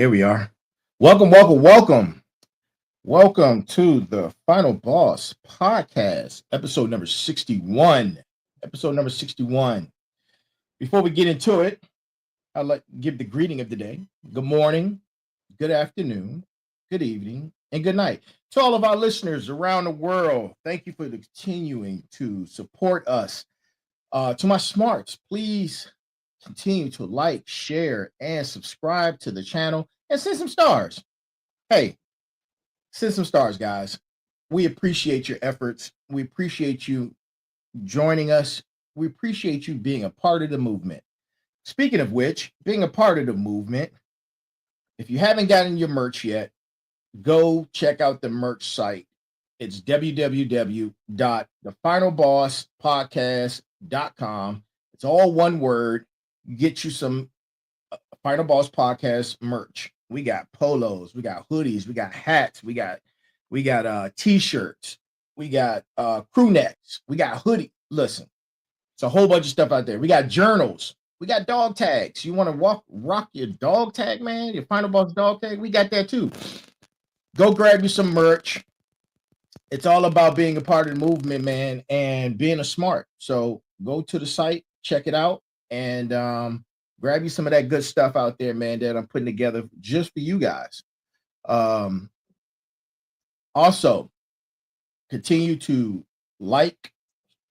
Here we are. Welcome to the Final Boss podcast, episode number 61. Episode number 61. Before we get into it, I'd like to give the greeting of the day. Good morning, good afternoon, good evening, and good night. To all of our listeners around the world, thank you for continuing to support us. To my smarts, please continue to like, share, and subscribe to the channel and send some stars. Hey, send some stars, guys. We appreciate your efforts. We appreciate you joining us. We appreciate you being a part of the movement. Speaking of which, being a part of the movement, if you haven't gotten your merch yet, go check out the merch site. It's www.thefinalbosspodcast.com. It's all one word. Get you some Final Boss Podcast merch. We got polos, we got hoodies, we got hats, we got t-shirts, we got crew necks, we got hoodie. Listen, it's a whole bunch of stuff out there. We got journals, we got dog tags. You want to rock your dog tag, man? Your Final Boss dog tag, we got that too. Go grab you some merch. It's all about being a part of the movement, man, and being a smart. So go to the site, check it out, and grab you some of that good stuff out there, man, that I'm putting together just for you guys. Also, continue to like,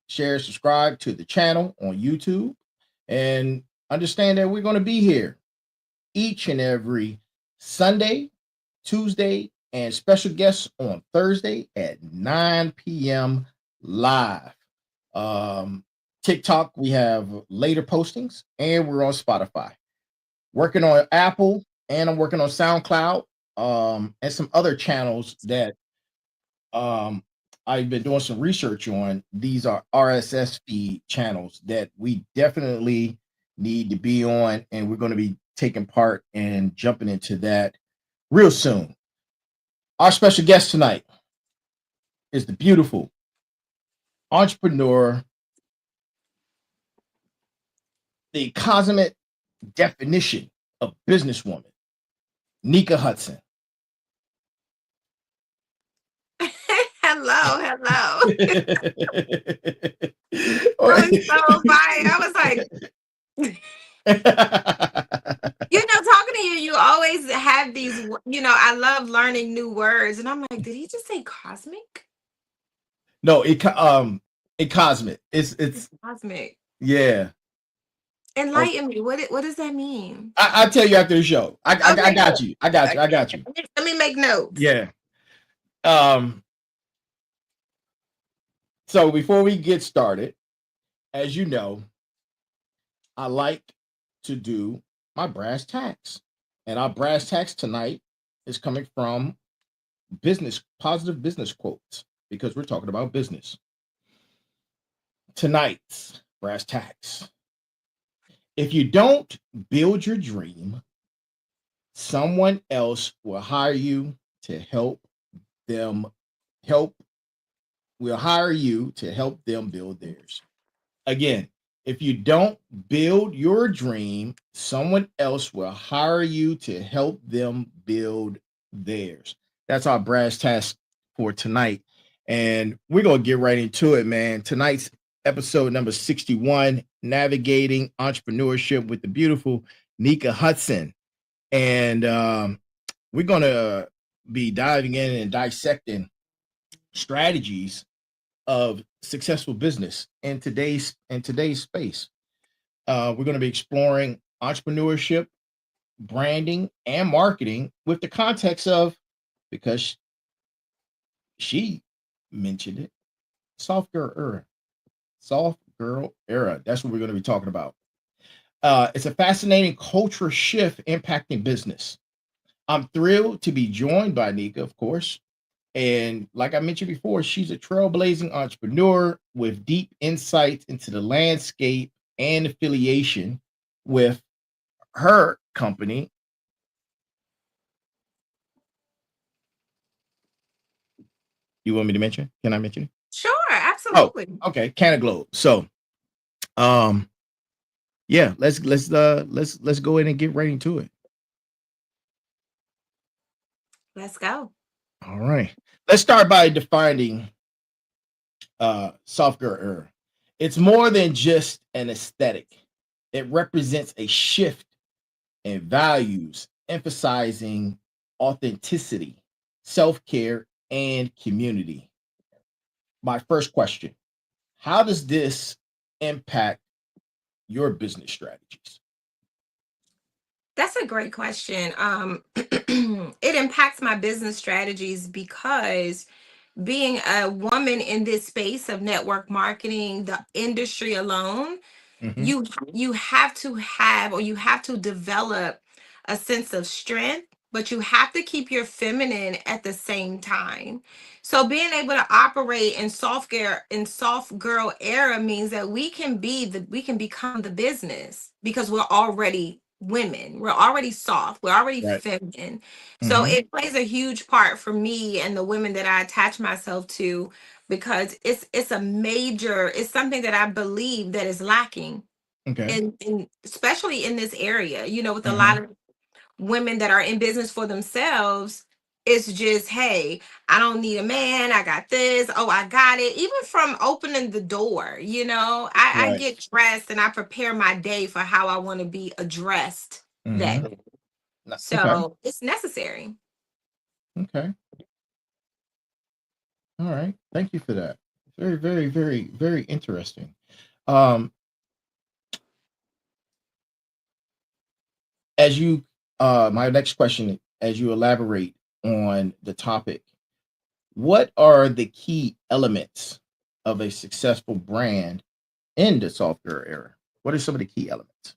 share, subscribe to the channel on YouTube, and understand that we're going to be here each and every Sunday, Tuesday, and special guests on Thursday at 9 p.m. live. TikTok, we have later postings, and we're on Spotify. Working on Apple, and I'm working on SoundCloud, and some other channels that I've been doing some research on. These are RSS feed channels that we definitely need to be on, and we're going to be taking part and jumping into that real soon. Our special guest tonight is the beautiful entrepreneur, the consummate definition of businesswoman, Nika Hudson. Hello. I was so fine. I was like, talking to you, you always have these, I love learning new words. And I'm like, did he just say cosmic? No, it cosmic. It's cosmic. Yeah. Enlighten me. What does that mean? I'll tell you after the show. I got you. I got you. Let me make notes. Yeah. So before we get started, as you know, I like to do my brass tacks. And our brass tacks tonight is coming from positive business quotes, because we're talking about business. Tonight's brass tacks. If you don't build your dream, someone else will hire you to help them build theirs. Again, if you don't build your dream, someone else will hire you to help them build theirs. That's our brass task for tonight. And we're going to get right into it, man. Tonight's episode number 61, Navigating Entrepreneurship with the beautiful Nika Hudson. And we're going to be diving in and dissecting strategies of successful business in today's space. We're going to be exploring entrepreneurship, branding, and marketing with the context of, because she mentioned it, soft girl era. That's what we're going to be talking about. It's a fascinating culture shift impacting business. I'm thrilled to be joined by Nika, of course. And like I mentioned before, she's a trailblazing entrepreneur with deep insights into the landscape and affiliation with her company. You want me to mention? Can I mention it? Sure, absolutely. Oh, okay, Canaglobe. So, yeah, let's go in and get right into it. Let's go. All right. Let's start by defining soft girl era. It's more than just an aesthetic. It represents a shift in values, emphasizing authenticity, self-care, and community. My first question: how does this impact your business strategies? That's a great question. It impacts my business strategies because being a woman in this space of network marketing, the industry alone, Hmm. you have to have, or you have to develop a sense of strength, but you have to keep your feminine at the same time. So being able to operate in soft girl era means that we can become the business because we're already women, we're already soft, we're already Right. feminine. So Hmm. it plays a huge part for me and the women that I attach myself to, because it's something that I believe that is lacking Okay. in especially in this area, with a lot Hmm. of women that are in business for themselves. It's just, hey, I don't need a man, I got this, oh, I got it. Even from opening the door, I Right. get dressed and I prepare my day for how I want to be addressed that Hmm. day. Okay. So it's necessary. Okay. All right. Thank you for that. Very, very, very, very interesting. Um, as you, my next question, as you elaborate on the topic, what are the key elements of a successful brand in the software era? What are some of the key elements?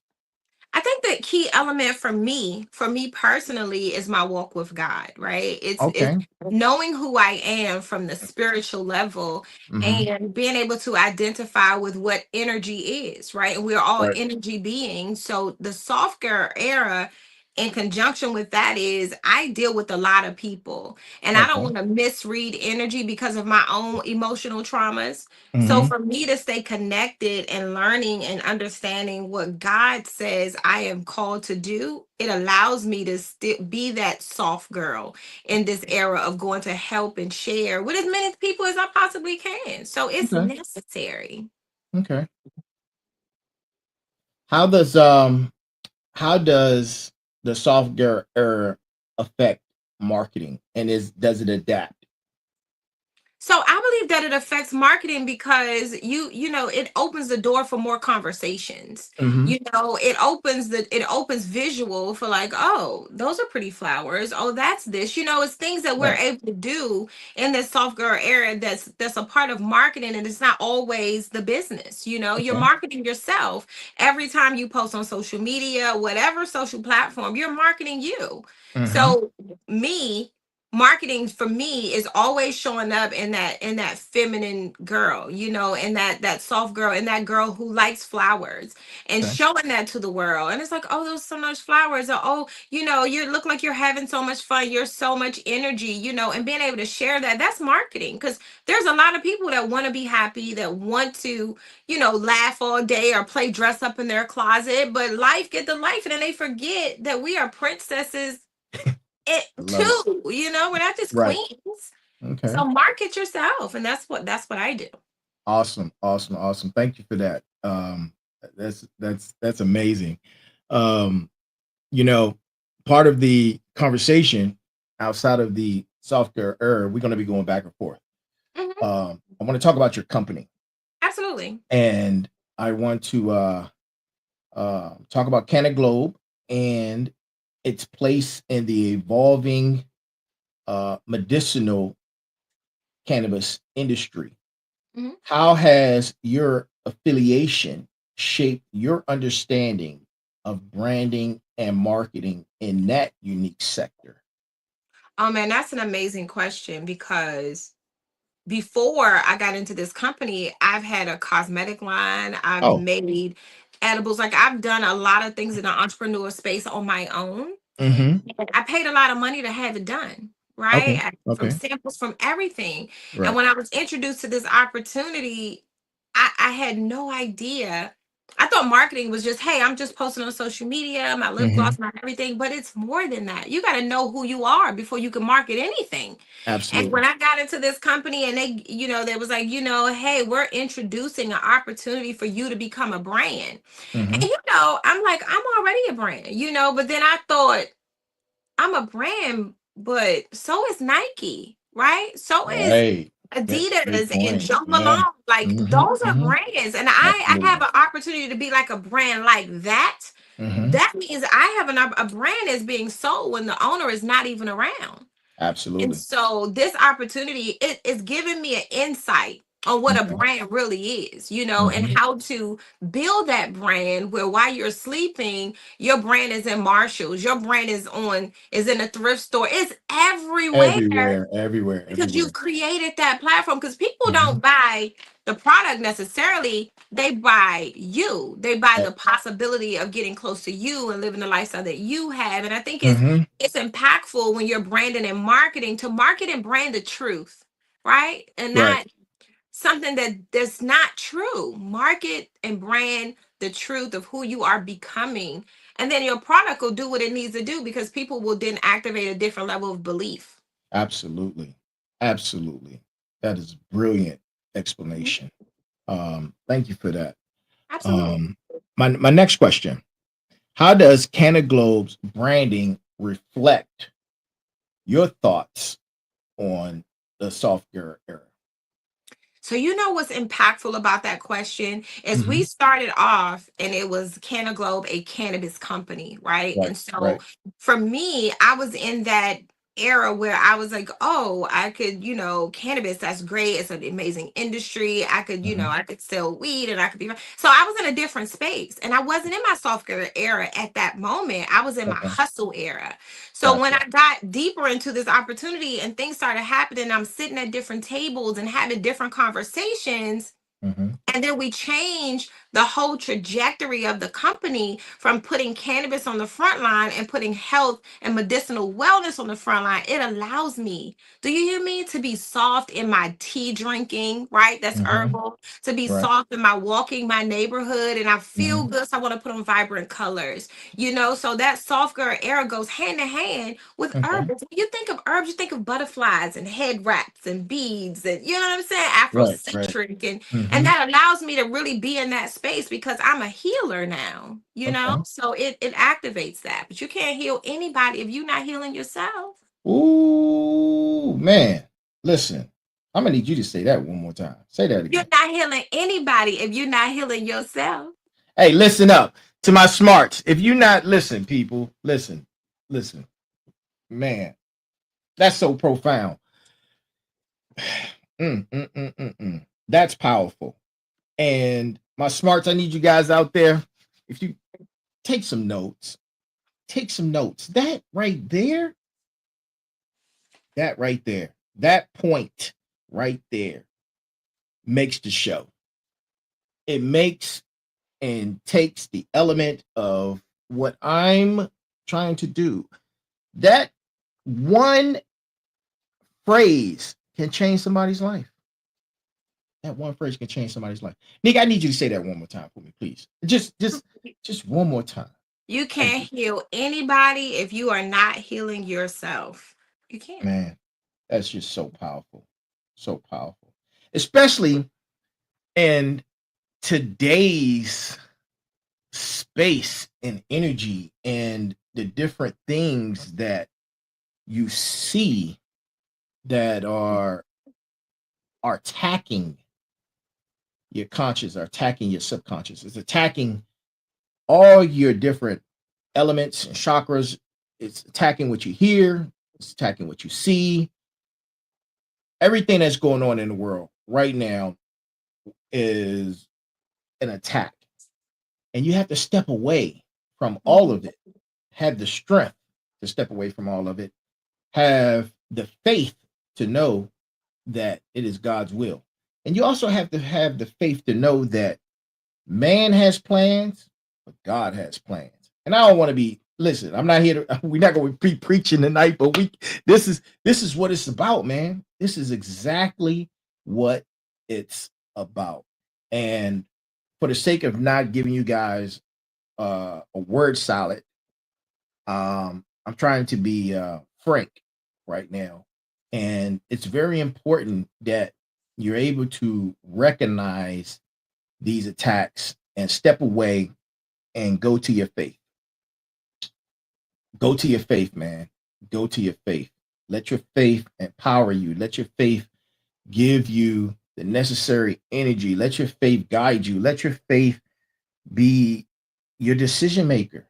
I think the key element for me personally, is my walk with God, right? It's Okay. knowing who I am from the spiritual level Hmm. and being able to identify with what energy is, right? And we're all Right. energy beings. So the software era in conjunction with that is I deal with a lot of people and I don't Okay. want to misread energy because of my own emotional traumas. So Hmm. for me to stay connected and learning and understanding what God says I am called to do, it allows me to still be that soft girl in this era of going to help and share with as many people as I possibly can. So it's Okay. necessary. Okay. How does the software era affect marketing, and is does it adapt? So I believe that it affects marketing because it opens the door for more conversations. Hmm. It opens visual for, like, oh, those are pretty flowers. Oh, that's this. It's things that we're Right. able to do in this soft girl era that's a part of marketing, and it's not always the business. You're Okay. marketing yourself every time you post on social media, whatever social platform, you're marketing you. Hmm. So me marketing for me is always showing up in that feminine girl, and that soft girl, and that girl who likes flowers, and Okay. showing that to the world. And it's like, oh, those so much flowers, or, oh, you look like you're having so much fun, you're so much energy, and being able to share that, that's marketing. Because there's a lot of people that want to be happy, that want to laugh all day or play dress up in their closet, but life get the life, and then they forget that we are princesses it I love it. too. We're not just Right. queens. Okay. So market yourself, and that's what I do. Awesome. Awesome. Awesome. Thank you for that. That's amazing. Um, you know, part of the conversation outside of the software era, we're going to be going back and forth. Hmm. I want to talk about your company, Absolutely. and I want to talk about Canna Globe and its place in the evolving medicinal cannabis industry. Hmm. How has your affiliation shaped your understanding of branding and marketing in that unique sector? Oh man, that's an amazing question, because before I got into this company, I've had a cosmetic line. I've Oh. made edibles. Like, I've done a lot of things in the entrepreneur space on my own. Mhm. And I paid a lot of money to have it done, Okay. right? From Okay. samples, from everything. And Right. when I was introduced to this opportunity, I had no idea I thought marketing was just, hey, I'm just posting on social media, my lip Hmm. gloss, my everything, but it's more than that. You got to know who you are before you can market anything. And Absolutely. when I got into this company and they was like, hey, we're introducing an opportunity for you to become a brand. Hmm. And I'm like, I'm already a brand, but then I thought, I'm a brand, but so is Nike, right? So is Right. That's a great Adidas and point. Joe Yeah. Malone. Like Hmm. those are Hmm. brands. And I have Absolutely. an opportunity to be like a brand like that. Hmm. That means I have a brand is being sold when the owner is not even around. And Absolutely. so this opportunity it is giving me an insight on what a Okay. brand really is, and Hmm. how to build that brand where while you're sleeping, your brand is in Marshalls, your brand is in a thrift store. It's everywhere Everywhere, everywhere, because you've everywhere. created that platform because people Hmm. don't buy the product necessarily, they buy you, they buy the possibility of getting close to you and living the lifestyle that you have. And I think Hmm. it's impactful when you're branding and marketing to market and brand the truth, right? And Right. not something that's not true. Market and brand the truth of who you are becoming, and then your product will do what it needs to do because people will then activate a different level of belief. Absolutely. Absolutely. That is brilliant Mhm. explanation. Thank you for that. Absolutely. Um, my next question: how does Canna Globe's branding reflect your thoughts on the software era? So what's impactful about that question is we Hmm. started off and it was Canna Globe, a cannabis company, right? Right. And so Right. for me, I was in that era where I was like, oh, I could, cannabis, that's great. It's an amazing industry. I could, Hmm. I could sell weed and I could be so I was in a different space and I wasn't in my software era at that moment. I was in my Okay. hustle era. So when Gotcha. I got deeper into this opportunity and things started happening, I'm sitting at different tables and having different conversations, Hmm. and then we changed the whole trajectory of the company from putting cannabis on the front line and putting health and medicinal wellness on the front line. It allows me, do you hear me, to be soft in my tea drinking, right? That's Hmm. herbal, to be Right. soft in my walking my neighborhood. And I feel Hmm. good. So I want to put on vibrant colors, so that soft girl era goes hand in hand with Okay. herbs. When you think of herbs, you think of butterflies and head wraps and beads and you know what I'm saying? Right. Right. Afrocentric and Hmm. that allows me to really be in that space because I'm a healer now, Okay. so it activates that. But you can't heal anybody if you're not healing yourself. Ooh, man. Listen, I'm gonna need you to say that one more time. Say that You're again. not healing anybody if you're not healing yourself. Hey, listen up to my smarts. If you not listen, people, listen, listen, man. That's so profound. That's powerful. And my smarts, I need you guys out there. If you take some notes, take some notes. That right there, that point right there makes the show. It makes and takes the element of what I'm trying to do. That one phrase can change somebody's life. That one phrase can change somebody's life. Nick, I need you to say that one more time for me, please. Just one more time. You Thank can't you, heal anybody if you are not healing yourself. You can't. man. That's just so powerful, so powerful, especially in today's space and energy and the different things that you see that are attacking your conscious, are attacking your subconscious. It's attacking all your different elements and chakras. It's attacking what you hear, it's attacking what you see. Everything that's going on in the world right now is an attack. And you have to step away from all Mhm. of it. Have the strength to step away from all of it. Have the faith to know that it is God's will. And you also have to have the faith to know that man has plans, but God has plans. And I don't want to be listen, I'm not here to we're not going to be preaching tonight, but this is what it's about, man. This is exactly what it's about. And for the sake of not giving you guys a word salad, I'm trying to be frank right now. And it's very important that you're able to recognize these attacks and step away and go to your faith. Go to your faith, man. Go to your faith. Let your faith empower you. Let your faith give you the necessary energy. Let your faith guide you. Let your faith be your decision maker.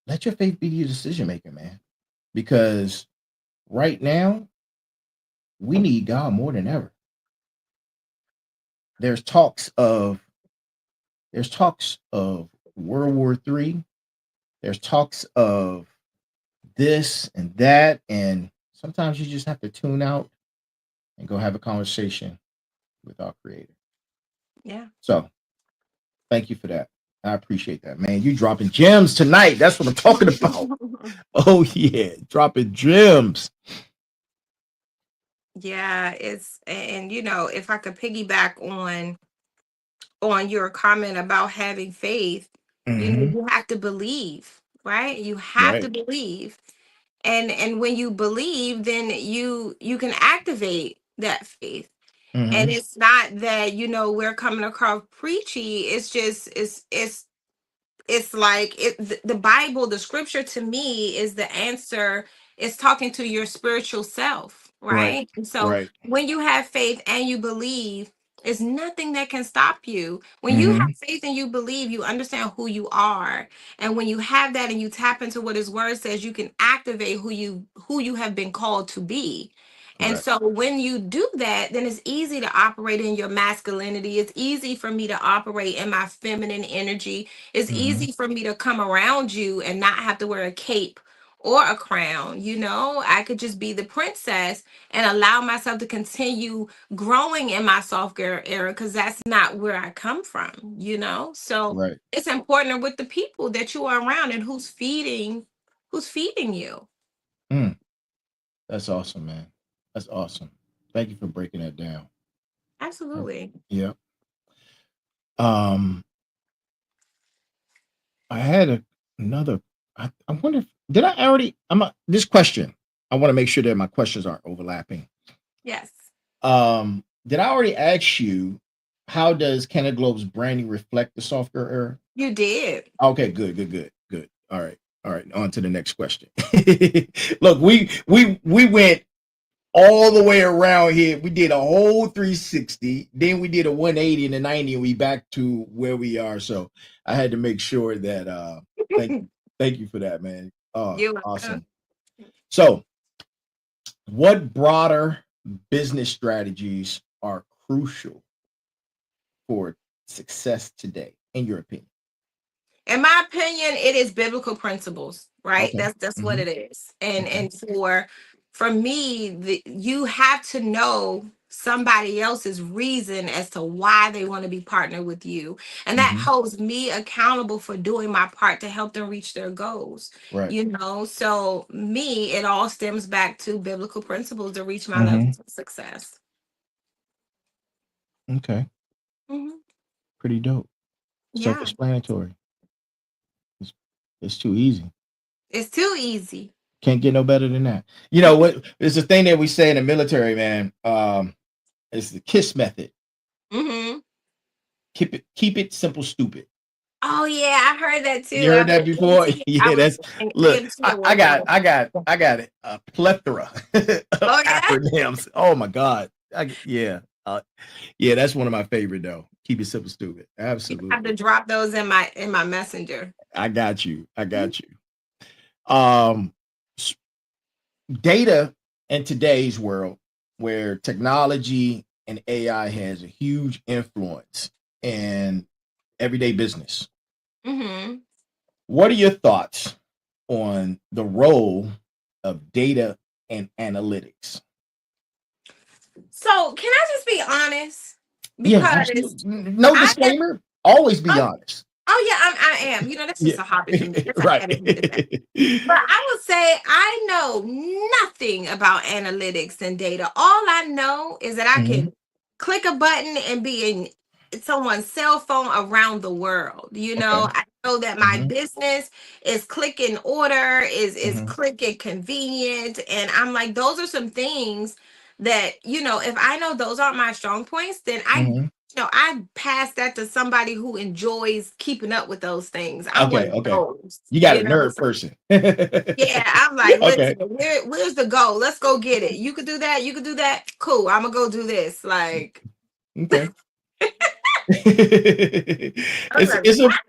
Let your faith be your decision maker, man. Because right now, we need God more than ever. There's talks of there's talks of World War III. There's talks of this and that, and sometimes you just have to tune out and go have a conversation with our Creator. Yeah. So, thank you for that. I appreciate that, man. You dropping gems tonight. That's what I'm talking about. Oh yeah, dropping gems. Yeah, and if I could piggyback on your comment about having faith, Hmm. you have to believe, right? You have to Right. believe. And when you believe, then you can activate that faith. And Hmm. it's not that, we're coming across preachy. It's just it's like the Bible, the scripture to me is the answer. It's talking to your spiritual self, Right. right? And so Right. when you have faith and you believe, there's nothing that can stop you. When you have Hmm. faith and you believe, you understand who you are. And when you have that and you tap into what his word says, you can activate who you have been called to be. And Correct. so when you do that, then it's easy to operate in your masculinity. It's easy for me to operate in my feminine energy. It's Hmm. easy for me to come around you and not have to wear a cape or a crown. I could just be the princess and allow myself to continue growing in my soft girl era because that's not where I come from. So Right. it's important with the people that you are around and who's feeding you. Mm, that's awesome, man. That's awesome. Thank you for breaking that down. Uh, Absolutely. Yeah. Um, I had another. I wonder if did I already? This question. I want to make sure that my questions aren't overlapping. Yes, Did I already ask you how does Canada Globe's branding reflect the software era? you did. Okay, good, good, good, good. All right. On to the next question. Look, we went all the way around here. We did a whole 360. Then we did a 180 and a 90, and we back to where we are. So I had to make sure that thank you. Thank you for that, man. You're welcome. Awesome. So what broader business strategies are crucial for success today, in your opinion? In my opinion, it is biblical principles, right? Okay. That's what Hmm. it is. and Okay. and for me, you have to know somebody else's reason as to why they want to be partnered with you, and that Hmm. holds me accountable for doing my part to help them reach their goals. Right. So me, it all stems back to biblical principles to reach my Hmm. levels of success. Okay. Hmm. Pretty dope. Yeah, Self-explanatory. It's, it's too easy. it's too easy. Can't get no better than that. You know what? It's a thing that we say in the military, man. It's the KISS method. Hmm. Keep it simple, stupid. Oh yeah, I heard that too. You I heard was that before? I Yeah, was that's look. getting to the workout. I got it. A plethora of Oh yeah, acronyms. Oh my god. Yeah. Yeah, that's one of my favorite though. Keep it simple, stupid. you have to Absolutely. drop those in my messenger. I got you. I Mhm. got you. Um, s- Data in today's world, where technology and AI has a huge influence in everyday business. Mhm. What are your thoughts on the role of data and analytics? So can I just be honest? Yeah, Because absolutely. No I have. disclaimer. Always be Oh, honest. oh yeah, I am. That's Yeah, just a hobby for me. That's a right. habit for me to say. But I would say I know nothing about analytics and data. All I know is that I Mhm. can click a button and be in. someone's cell phone around the world. Okay. I know that my Hmm. business is click and order, is Hmm. click and convenient, and I'm like, those are some things that, if I know those aren't my strong points, then Hmm. I pass that to somebody who enjoys keeping up with those things. I'm one Okay. of Okay. those, You got a nerd so person. yeah, I'm like, Okay. listen, where's the goal? Let's go get it. You could do that. You could do that. Cool. I'm gonna go do this. Like, Okay. I was like,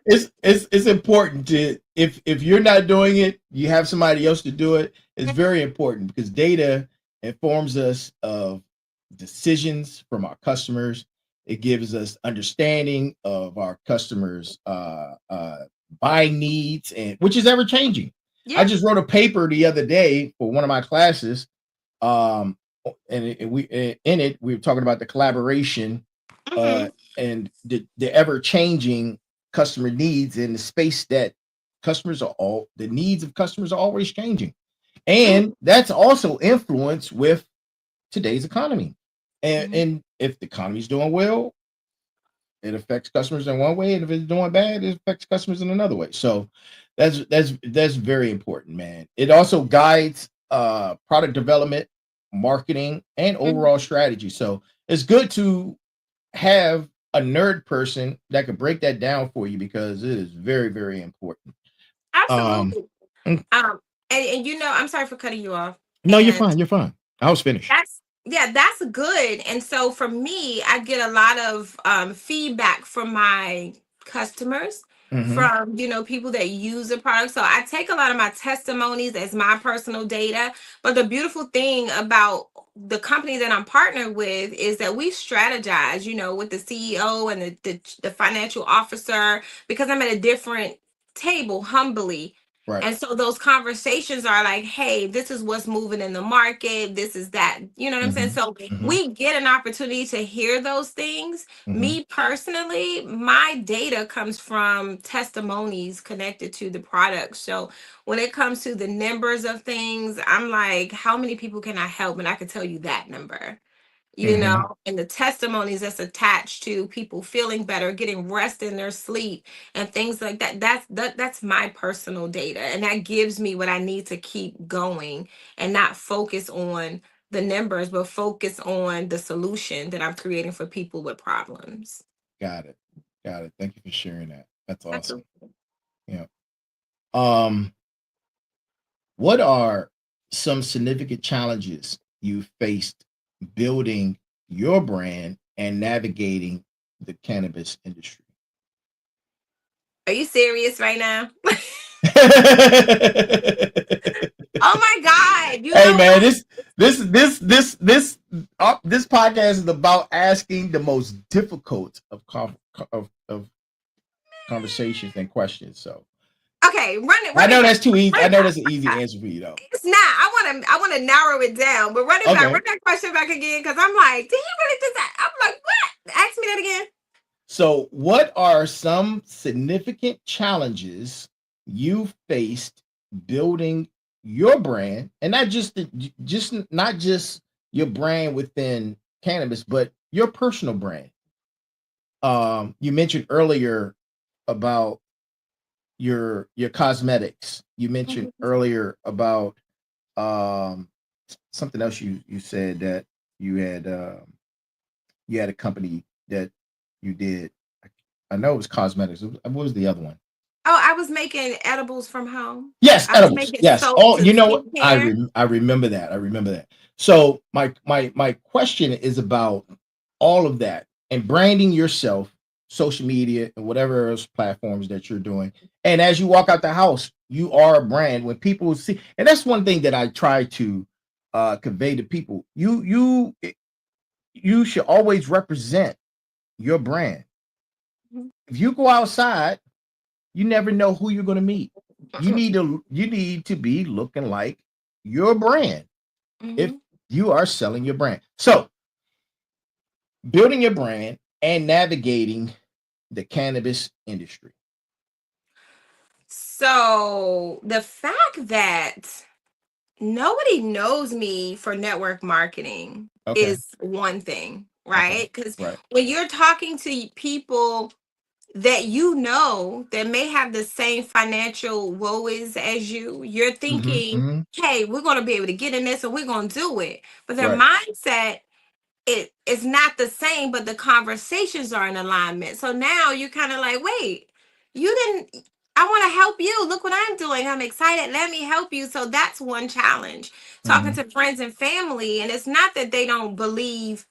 It's important to, if you're not doing it, you have somebody else to do it. It's very important because data informs us of decisions from our customers. It gives us understanding of our customers' buying needs, and which is ever changing. I yeah. just wrote a paper the other day for one of my classes, um, in it we were talking about the collaboration, uh, Mm-hmm. and the ever changing customer needs in the space that the needs of customers are always changing, Mm-hmm. and that's also influenced with today's economy. and Mm-hmm. and if the economy's doing well, it affects customers in one way, and if it's doing bad, it affects customers in another way. So that's very important, man. It also guides product development, marketing, and overall Mm-hmm. strategy. So it's good to have a nerd person that could break that down for you because it is very, very important. Um, Absolutely. mm, Um, and I'm sorry for cutting you off. no, you're And fine. You're fine. I was finished. that's good. And so for me, I get a lot of feedback from my customers, Hmm. from people that use the product. So I take a lot of my testimonies as my personal data. But the beautiful thing about the company that I'm partnered with is that we strategize, with the CEO and the financial officer, because I'm at a different table, humbly. Right. And so those conversations are like, hey, this is what's moving in the market. This is that. You know what I'm saying? Hmm. So Hmm. we get an opportunity to hear those things. Hmm. Me personally, my data comes from testimonies connected to the product. So when it comes to the numbers of things, I'm like, how many people can I help? And I can tell you that number, Hmm. and the testimonies that's attached to people feeling better, getting rest in their sleep, and things like that. That's my personal data, and that gives me what I need to keep going and not focus on the numbers, but focus on the solution that I'm creating for people with problems. Got it. Got it. Thank you for sharing that. That's awesome. Absolutely. Yeah. Um, what are some significant challenges you faced building your brand and navigating the cannabis industry? Are you serious right now? Hey Oh my God! You know man, what? this podcast is about asking the most difficult of conversations and questions. So Okay, I run it know back. that's too easy. Run I it know back. that's an easy answer for you though. It's not. I want to narrow it down, but run it back. Run Okay. that question back again, because I'm like, did he really do that? I'm like, what? Ask me that again. So, what are some significant challenges you faced building your brand, and not just your brand within cannabis, but your personal brand? You mentioned earlier about your cosmetics. You mentioned Mhm. earlier about um, something else. You said that you had you had a company that you did. I know it was cosmetics. What was the other one? Oh, I was making edibles from home. Yes, I was edibles. making Yes. soaps Oh, and you know what? skincare. I remember that. I remember that. So my question is about all of that and branding yourself, social media, and whatever else platforms that you're doing. And as you walk out the house, you are a brand. When people see, and that's one thing that I try to convey to people. You should always represent your brand. Mhm. If you go outside, you never know who you're going to meet. You need to be looking like your brand if Mhm. you are selling your brand. So, building your brand and navigating the cannabis industry. So the fact that nobody knows me for network marketing Okay. is one thing. Okay. right? Because Right. when you're talking to people that you know that may have the same financial woes as you, you're Mm-hmm. thinking, Mm-hmm. hey, we're going to be able to get in this and we're going to do it. But their Right. mindset, it's not the same, but the conversations are in alignment. So now you're kind of like, wait, you didn't, I want to help you. Look what I'm doing. I'm excited. Let me help you. So that's one challenge. Talking Mm-hmm. to friends and family. And it's not that they don't believe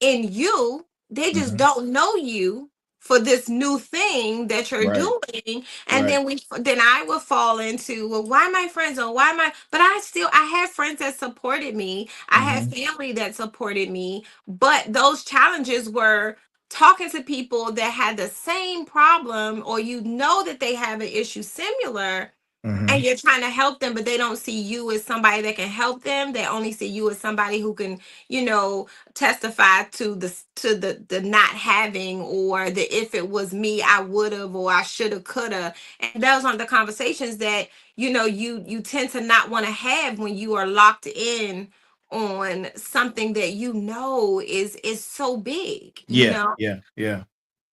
in you, they just Mm-hmm. don't know you for this new thing that you're Right. doing. And Right. then I would fall into, well, why my friends, or why my, but I had friends that supported me, I had Mm-hmm. family that supported me, but those challenges were talking to people that had the same problem, or you know that they have an issue similar, Mm-hmm. and you're trying to help them, but they don't see you as somebody that can help them. They only see you as somebody who can, you know, testify to the not having, or the if it was me I would have, or I should have, could have. And those aren't the conversations that, you know, you tend to not want to have when you are locked in on something that you know is so big, you Yeah. know. Yeah. Yeah.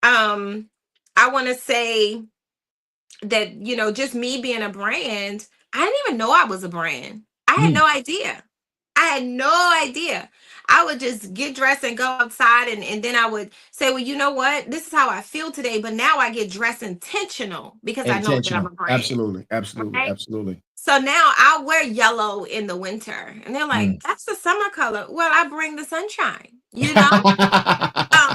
um I want to say that, you know, just me being a brand, I didn't even know I was a brand. I had Mm. no idea. I had no idea. I would just get dressed and go outside, and then I would say, well, you know what? This is how I feel today. But now I get dressed intentional because I know that I'm a Intentional. brand. Absolutely. Absolutely. Right. Absolutely. So now I'll wear yellow in the winter. And they're like, Mm. that's the summer color. Well, I bring the sunshine, you know?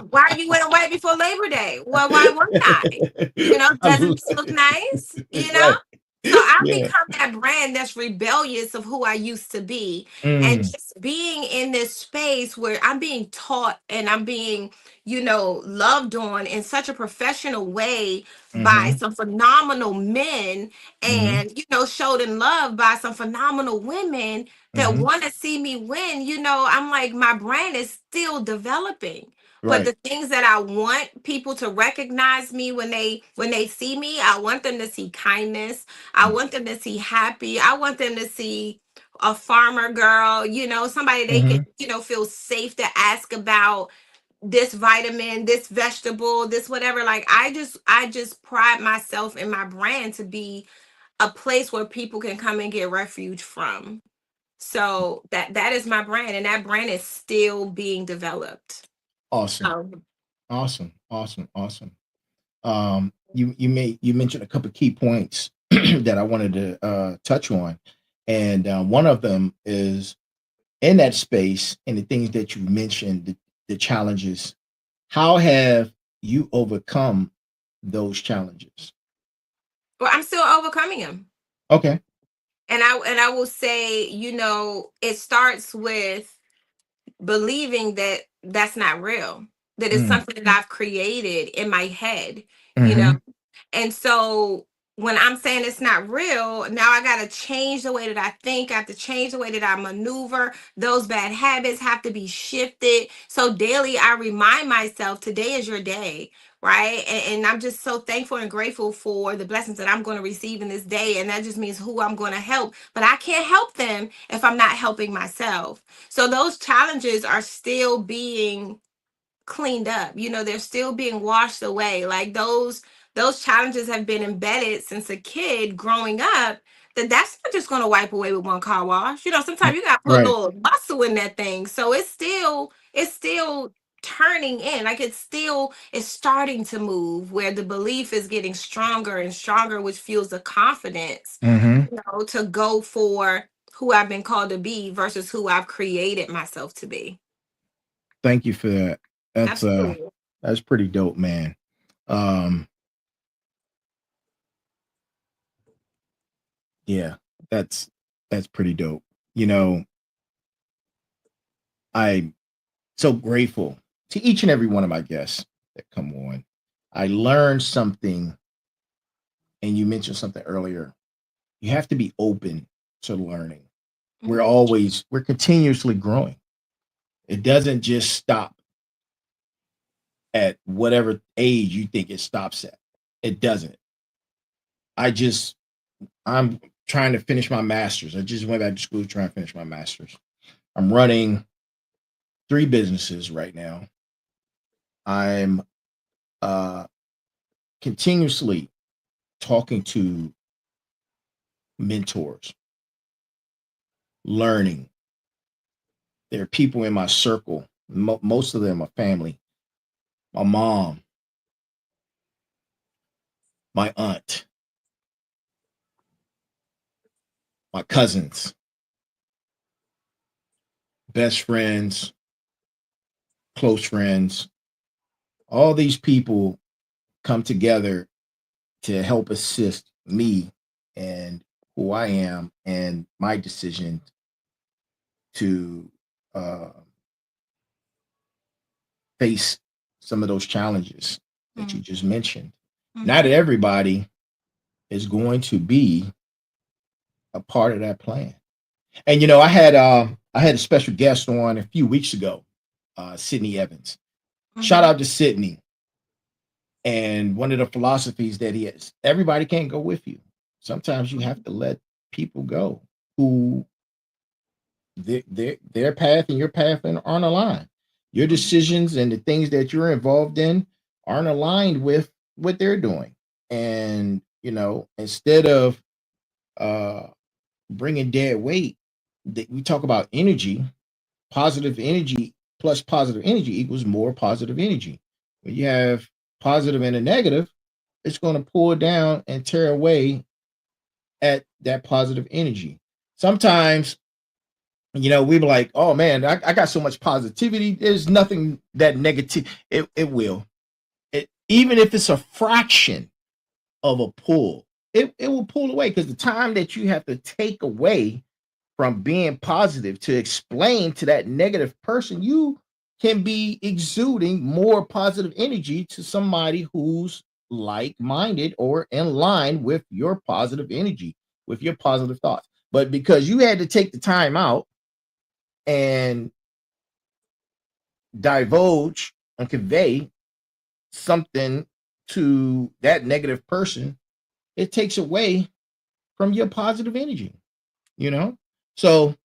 Why are you wearing white before Labor Day? Well, why wouldn't I? You know, I doesn't love this look it. nice? You know? Right. So I Yeah. become that brand that's rebellious of who I used to be. And Mm. just being in this space where I'm being taught and I'm being, you know, loved on in such a professional way by Mm-hmm. some phenomenal men, Mm-hmm. and, you know, showed in love by some phenomenal women that Mm-hmm. want to see me win. You know, I'm like, my brand is still developing, but Right. the things that I want people to recognize me when they see me, I want them to see kindness. I want them to see happy. I want them to see a farmer girl, you know, somebody they can, Mm-hmm. you know, feel safe to ask about this vitamin, this vegetable, this whatever. Like, I just pride myself in my brand to be a place where people can come and get refuge from. So that is my brand, and that brand is still being developed. Awesome. Um, Awesome. Awesome. Awesome. You mentioned a couple of key points that I wanted to touch on, and one of them is in that space and the things that you mentioned, the challenges. How have you overcome those challenges? but I'm still overcoming them. Okay. And I will say, you know, it starts with believing that that's not real, that it's Mm. something that I've created in my head, you know. Mm-hmm. And so when I'm saying it's not real, now I got to change the way that I think. I have to change the way that I maneuver. Those bad habits have to be shifted. So daily, I remind myself today is your day, right? And I'm just so thankful and grateful for the blessings that I'm going to receive in this day. And that just means who I'm going to help. But I can't help them if I'm not helping myself. So those challenges are still being cleaned up, you know, they're still being washed away. Like those challenges have been embedded since a kid growing up, that's not just going to wipe away with one car wash. You know, sometimes you got to put a Right. little muscle in that thing. So it's still turning in, like it's starting to move, where the belief is getting stronger and stronger, which fuels the confidence, Mm-hmm. you know, to go for who I've been called to be versus who I've created myself to be. Thank you for that. That's Absolutely. that's pretty dope, man. Um, yeah, that's that's pretty dope. You know, I'm so grateful to each and every one of my guests that come on. I learned something, and you mentioned something earlier. You have to be open to learning. Mhm. We're continuously growing. It doesn't just stop at whatever age you think it stops at. It doesn't. I just I'm trying to finish my master's. I just went back to school trying to finish my master's. I'm running three businesses right now. I'm uh, continuously talking to mentors, learning. There are people in my circle. Most of them are family. My mom, my aunt, my cousins, best friends, close friends. All these people come together to help assist me and who I am and my decision to uh, face some of those challenges that you Mm, just mentioned. Not mhm, everybody is going to be a part of that plan. And I had a special guest on a few weeks ago, Sydney Evans. Shout mhm, out to Sydney. And one of the philosophies that he has, everybody can't go with you. Sometimes you have mhm, to let people go who their path and your path aren't aligned. Your mhm. decisions and the things that you're involved in aren't aligned with what they're doing. And instead of uh, bringing dead weight, that we talk about energy. Positive energy plus positive energy equals more positive energy. When you have positive and a negative, it's going to pull down and tear away at that positive energy. Sometimes we were like, oh man, I got so much positivity. There's nothing that negative. It will. Even if it's a fraction of a pull, it will pull away because the time that you have to take away from being positive to explain to that negative person, you can be exuding more positive energy to somebody who's like minded or in line with your positive energy, with your positive thoughts. But because you had to take the time out and divulge and convey something to that negative person, it takes away from your positive energy, you know? So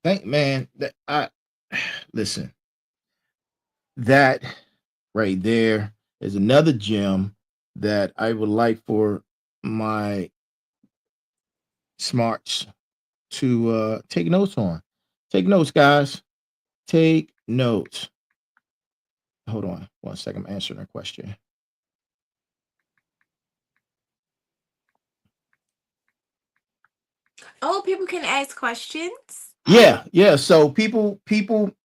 thank man that I listen, that right there is another gem that I would like for my smarts to take notes on. Take notes, guys. Take notes. Hold on one second. I'm answering a question. Oh, people can ask questions. Yeah, yeah. So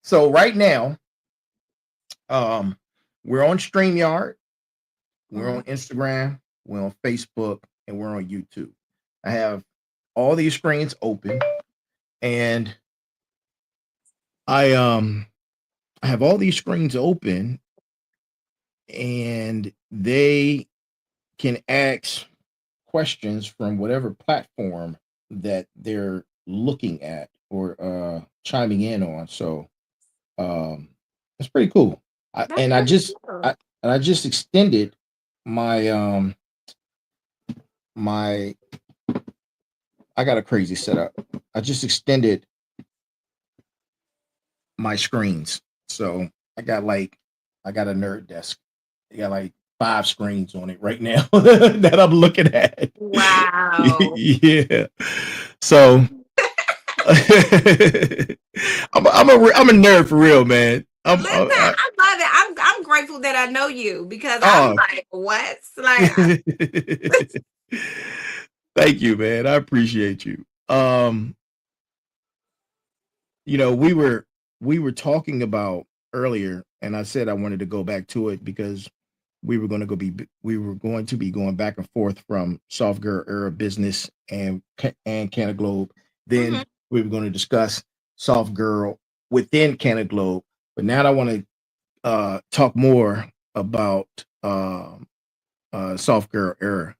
so right now, um, we're on StreamYard, we're Mhm. on Instagram, we're on Facebook, and we're on YouTube. I have all these screens open, and I I have all these screens open, and they can ask questions from whatever platform that they're looking at or chiming in on. So it's pretty cool. I, That's and I pretty just cool. I and I just extended my my I got a crazy setup. I just extended my screens. So I got a nerd desk. I got like five screens on it right now that I'm looking at. Wow. Yeah. So I'm a nerd for real, man. Listen, I love it. I'm grateful that I know you because I'm Oh. like, what? Like, Thank you, man. I appreciate you. We were talking about earlier, and I said I wanted to go back to it because we were going to be going back and forth from soft girl era business and Canna Globe. mhm. Then we were going to discuss soft girl within Canna Globe. But now I want to talk more about soft girl era.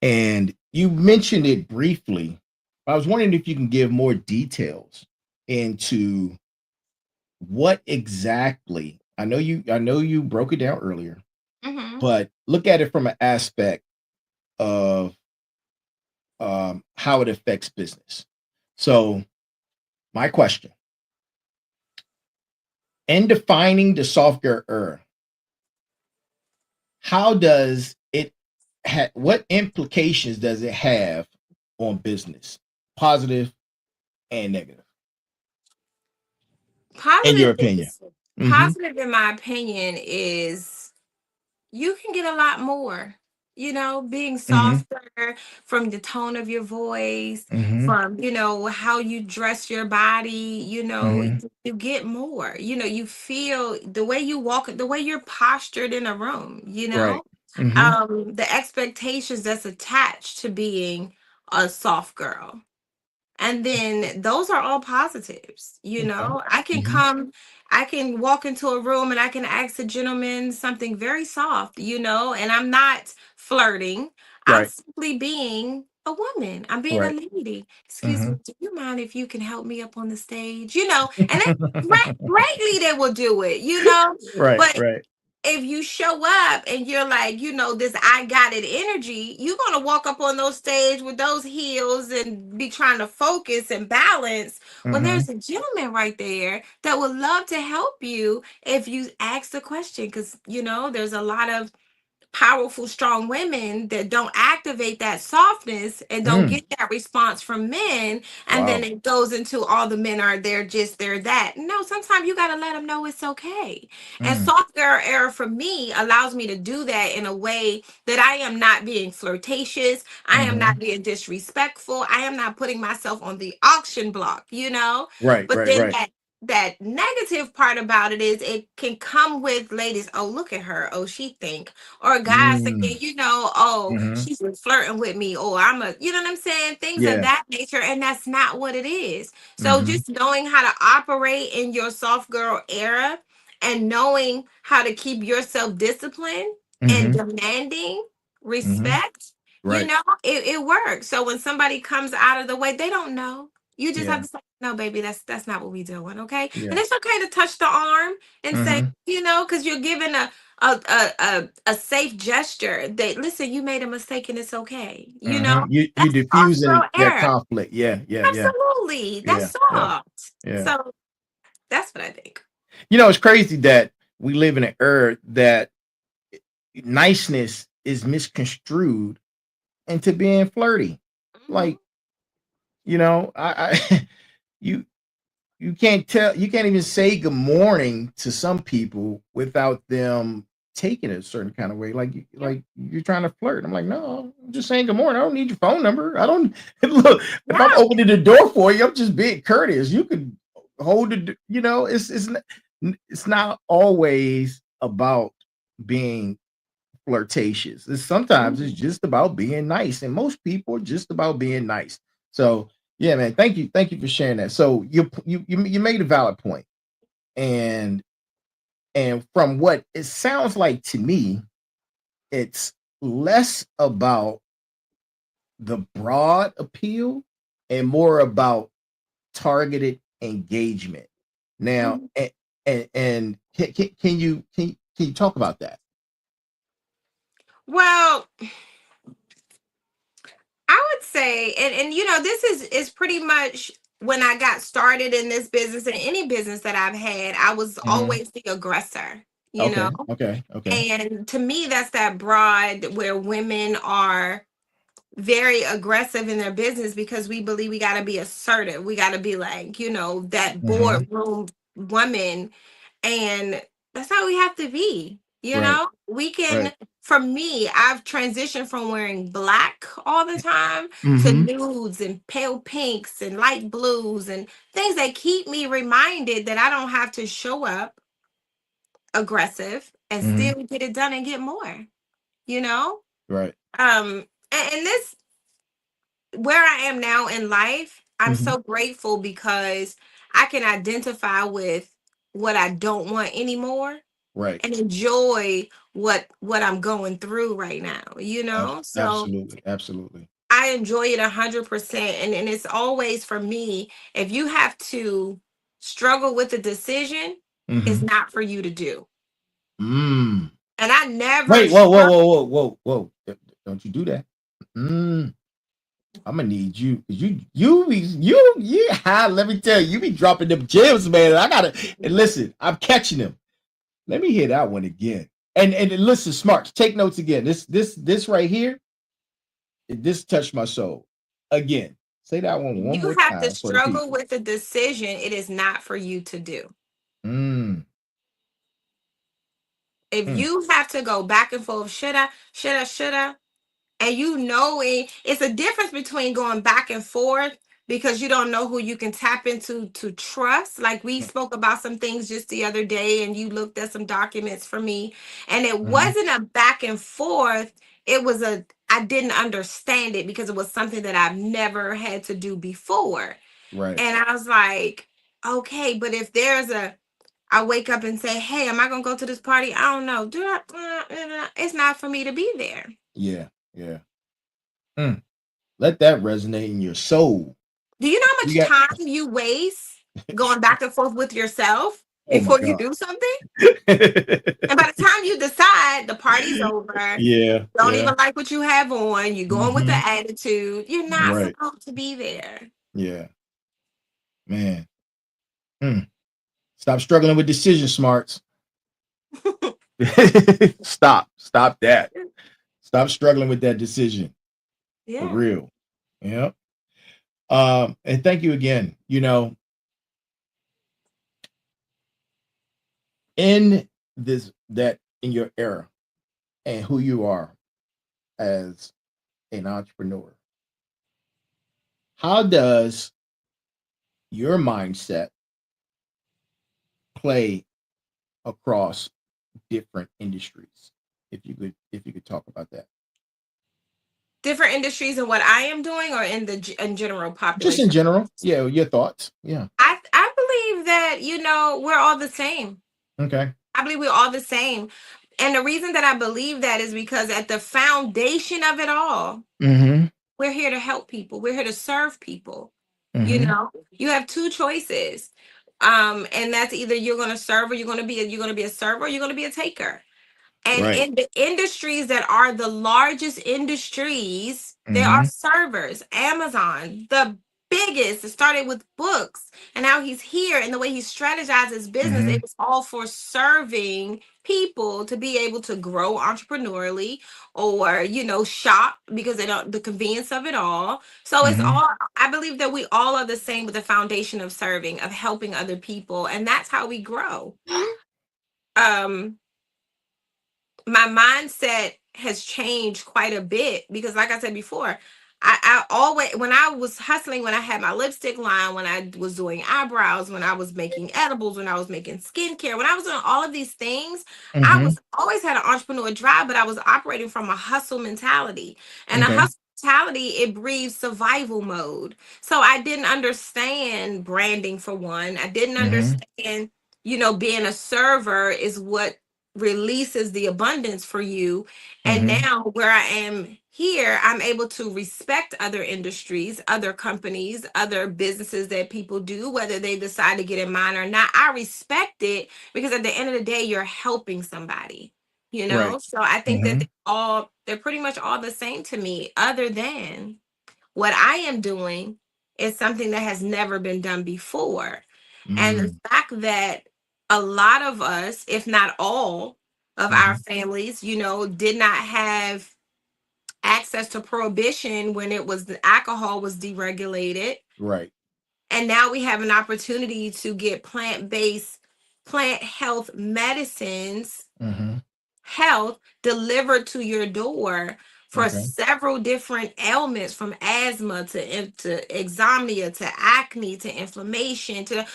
And you mentioned it briefly. I was wondering if you can give more details into what exactly. I know you broke it down earlier, Mhm. but look at it from an aspect of how it affects business. So, my question: In defining the soft girl era, how does it what implications does it have on business, positive and negative, in your Positive opinion? is Mm-hmm. positive in my opinion is you can get a lot more. Being Mm-hmm. softer from the tone of your voice, Mm-hmm. from, how you dress your body, Mm-hmm. you get more. You feel the way you walk, the way you're postured in a room, Right. Mm-hmm. the expectations that's attached to being a soft girl. And then those are all positives. Okay. I can Mm-hmm. I can walk into a room and I can ask a gentleman something very soft, and I'm not flirting. I'm Right. simply being a woman. I'm being a Right. lady. Excuse Mm-hmm. me, do you mind if you can help me up on the stage? And then greatly they will do it, Right. but Right. if you show up and you're like, this I got it energy, you're gonna walk up on those stage with those heels and be trying to focus and balance when Mm-hmm. there's a gentleman right there that would love to help you if you ask the question. Because there's a lot of powerful, strong women that don't activate that softness and don't Mm. get that response from men. And then Wow. it goes into all the men are there, just they're that. No, sometimes you got to let them know it's okay. And Mm. soft girl era for me allows me to do that in a way that I am not being flirtatious. I am Mm-hmm. not being disrespectful. I am not putting myself on the auction block. Right. But Right. then Right. that negative part about it is it can come with ladies, oh, look at her, oh, she think, or guys Mm. thinking, oh, Mm-hmm. she's been flirting with me, or I'm a, you know what I'm saying? Things of Yeah. that nature. And that's not what it is. So Mm-hmm. just knowing how to operate in your soft girl era and knowing how to keep yourself disciplined and Mm-hmm. demanding Mm-hmm. respect, Right. it works. So when somebody comes out of the way, they don't know. You just have Yeah. to say, no, baby, that's not what we doing, okay? And Yeah. it's okay to touch the arm and say, Mm-hmm. because you're giving a safe gesture that, listen, you made a mistake and it's okay. Mm-hmm. You That's soft girl diffusing that era. conflict. Yeah. Yeah. Yeah. Absolutely. Yeah. That's Yeah. soft. Yeah. So that's what I think. It's crazy that we live in an era that niceness is misconstrued into being flirty. Mhm. Like, I you you can't even say good morning to some people without them taking it a certain kind of way. Like Yeah. like you're trying to flirt. I'm like, no, I'm just saying good morning. I don't need your phone number. I don't look if I'm Yeah. opening the door for you, I'm just being courteous. You could hold it, it's not always about being flirtatious. Sometimes it's Mhm. just about being nice, and most people are just about being nice. So yeah, man, thank you for sharing that. So you made a valid point, and from what it sounds like to me, it's less about the broad appeal and more about targeted engagement. Now, Mhm. and can you talk about that? Well, I would say, and this is pretty much when I got started in this business and any business that I've had, I was Mhm. always the aggressor, you know. Okay, okay, okay. And to me, that's that broad where women are very aggressive in their business because we believe we got to be assertive. We got to be like, that Mhm. boardroom woman. And that's how we have to be. Right, We can, right. for me, I've transitioned from wearing black all the time to Mhm. nudes and pale pinks and light blues and things that keep me reminded that I don't have to show up aggressive and Mhm. still get it done and get more, you know? Right. And this, where I am now in life, I'm Mhm. so grateful because I can identify with what I don't want anymore Right. and enjoy what I'm going through right now. So Absolutely. Absolutely. I enjoy it 100%. And it's always for me, if you have to struggle with a decision, it's Mhm. not for you to do. Mm. And I never Wait, whoa, whoa, struggle. whoa, whoa, whoa, whoa. Don't you do that. Mm. I'm gonna need you. Let me tell you, you be dropping them gems, man. I gotta and listen. I'm catching them. Let me hear that one again. And listen, smart. Take notes again. This right here. This touched my soul. Again, say that one You more have to time for the struggle people. with the decision it is not for you to do. Mm, If mm, you have to go back and forth, shoulda, and it's a difference between going back and forth because you don't know who you can tap into to trust. Like we mm, spoke about some things just the other day, and you looked at some documents for me, and it mhm. wasn't a back and forth. It was I didn't understand it because it was something that I've never had to do before. Right. And I was like, okay, but if I wake up and say, hey, am I going to go to this party? I don't know. It's not for me to be there. Yeah. Yeah. Mm. Let that resonate in your soul. Do you know how You much got. time you waste going back and forth with yourself Oh my before you god. do something? And by the time you decide, the party's over. Yeah. Don't Yeah. even like what you have on. You're going with the Hmm. attitude. You're not Right. supposed to be there. Yeah. Man. Mm. Stop struggling with decision smarts. Stop. Stop that. Stop struggling with that decision. For Yeah. real. Yeah. And thank you again. In in your era and who you are as an entrepreneur, how does your mindset play across different industries? If you could talk about that. Different industries and what I am doing or in general Just in population. general. Yeah, your thoughts. Yeah. I believe that, we're all the same. Okay. I believe we're all the same. And the reason that I believe that is because at the foundation of it all, Mm-hmm. we're here to help people. We're here to serve people. Mm-hmm. You have two choices. And that's either you're going to serve or you're going to be a server or you're going to be a taker. And Right. in the industries that are the largest industries, there are Mm-hmm. servers. Amazon, the biggest, it started with books, and now he's here. And the way he strategized his business, Mm-hmm. it was all for serving people to be able to grow entrepreneurially or shop because they don't the convenience of it all. So it's Mm-hmm. all I believe that we all are the same with the foundation of serving, of helping other people, and that's how we grow. Um my mindset has changed quite a bit because like I said before, I always when I was hustling, when I had my lipstick line, when I was doing eyebrows, when I was making edibles, when I was making skincare, when I was doing all of these things, I Mm-hmm. was always had an entrepreneur drive, but I was operating from a hustle mentality. And a Okay. hustle mentality, it breeds survival mode. So I didn't understand branding for one. I didn't Mm-hmm. understand, being a server is what releases the abundance for you. And Mm-hmm. now where I am here, I'm able to respect other industries, other companies, other businesses that people do, whether they decide to get in mine or not. I respect it because at the end of the day, you're helping somebody. Right. So I think that Mm-hmm. they're pretty much all the same to me, other than what I am doing is something that has never been done before. And the Mm-hmm. fact that a lot of us, if not all of our Mm-hmm. families, did not have access to prohibition when the alcohol was deregulated. Right. And now we have an opportunity to get plant-based, plant health medicines Mm-hmm. health delivered to your door for Okay. several different ailments, from asthma to insomnia to acne to inflammation to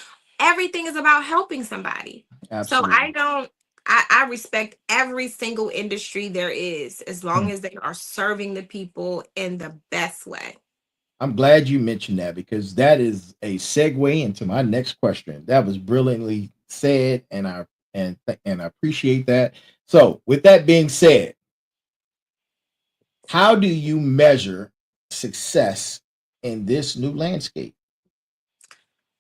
everything is about helping somebody. So I Absolutely. don't I respect every single industry there is as long Hmm. as they are serving the people in the best way. I'm glad you mentioned that because that is a segue into my next question. That was brilliantly said, and I appreciate that. So, with that being said, how do you measure success in this new landscape?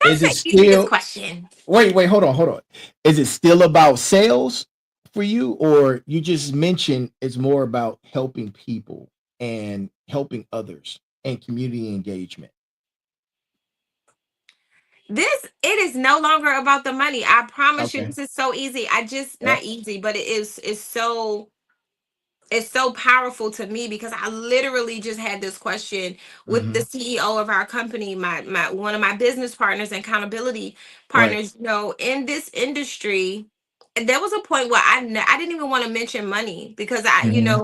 Is it That's the easiest still question. wait, hold on. Is it still about sales for you, or you just mentioned it's more about helping people and helping others? and community engagement? This it is no longer about the money. I promise you, Okay. this is so easy. I just not Yep. easy, but it's so powerful to me because I literally just had this question with the Mm-hmm. CEO of our company, my one of my business partners and accountability Right. partners. In this industry, and there was a point where I didn't even want to mention money because Mm-hmm.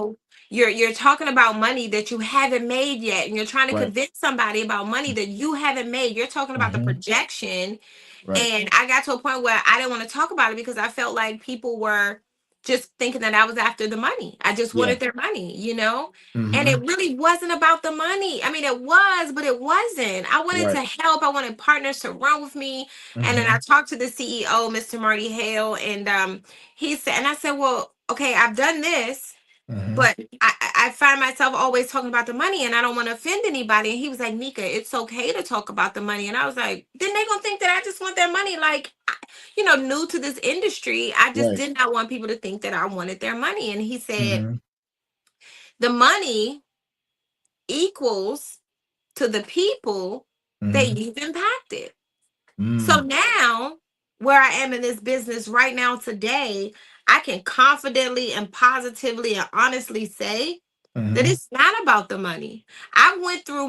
you're talking about money that you haven't made yet, and you're trying to Right. convince somebody about money that you haven't made. You're talking about the Mm-hmm. projection, Right. and I got to a point where I didn't want to talk about it because I felt like people were just thinking that I was after the money. I just Yeah. wanted their money. And Mm-hmm. it really wasn't about the money. I mean, it was, but it wasn't. I wanted Right. to help. I wanted partners to run with me. And then Mm-hmm. I talked to the CEO, Mr. Marty Hale, and he said, and I said, well, okay, I've done this, Mm-hmm. but I find myself always talking about the money and I don't want to offend anybody. And he was like, Nika, it's okay to talk about the money. And I was like, then they gonna think that I just want their money. Like, new to this industry, I just Right. did not want people to think that I wanted their money. And he said, Mm-hmm. the money equals to the people Mm-hmm. that you've impacted. So Mm. now, where I am in this business right now today, I can confidently and positively and honestly say that Mm-hmm. it's not about the money. I went through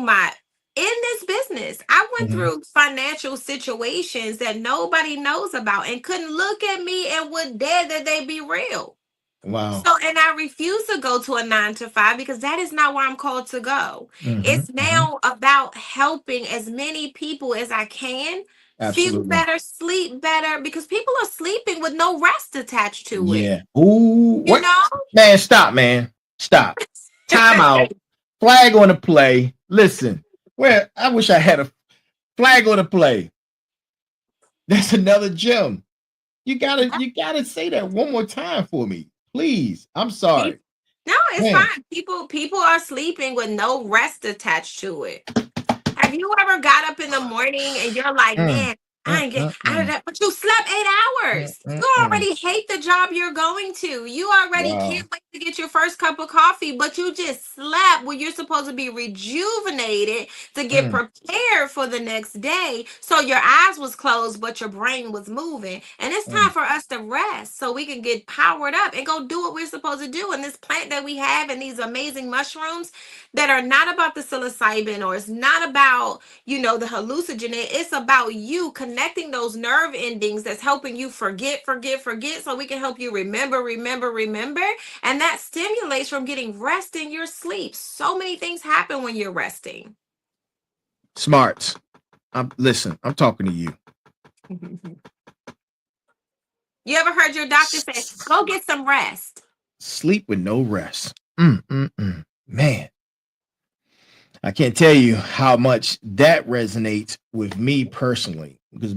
in this business, I went Mm-hmm. through financial situations that nobody knows about and couldn't look at me and would dare that they be real. Wow. So, and I refuse to go to a 9 to 5 because that is not where I'm called to go. Mm-hmm. It's Mm-hmm. now about helping as many people as I can feel Absolutely. better, sleep better, because people are sleeping with no rest attached to it. Yeah. Ooh, You what? know? Man, stop, man. Stop. Time out. Flag on the play. Listen, where I wish I had a flag on the play. That's another gem. You gotta say that one more time for me. Please. I'm sorry. Peop- no, it's Man. fine. People are sleeping with no rest attached to it. Have you ever got up in the morning and you're like, Mm, man, I mm, ain't get mm, out of mm, that, but you slept eight mm, hours. mm, You mm. already hate the job you're going to. You already Wow. can't wait to get your first cup of coffee, but you just slept when you're supposed to be rejuvenated to get Mm, prepared for the next day. So your eyes was closed, but your brain was moving. And it's time mm. for us to rest so we can get powered up and go do what we're supposed to do. And this plant that we have and these amazing mushrooms that are not about the psilocybin, or it's not about the hallucinogen. It's about you connecting those nerve endings that's helping you forget, forget, forget, so we can help you remember, remember, remember. And that stimulates from getting rest in your sleep. So many things happen when you're resting. Smarts. Listen, I'm talking to you. You ever heard your doctor say, go get some rest? Sleep with no rest. Man, I can't tell you how much that resonates with me personally because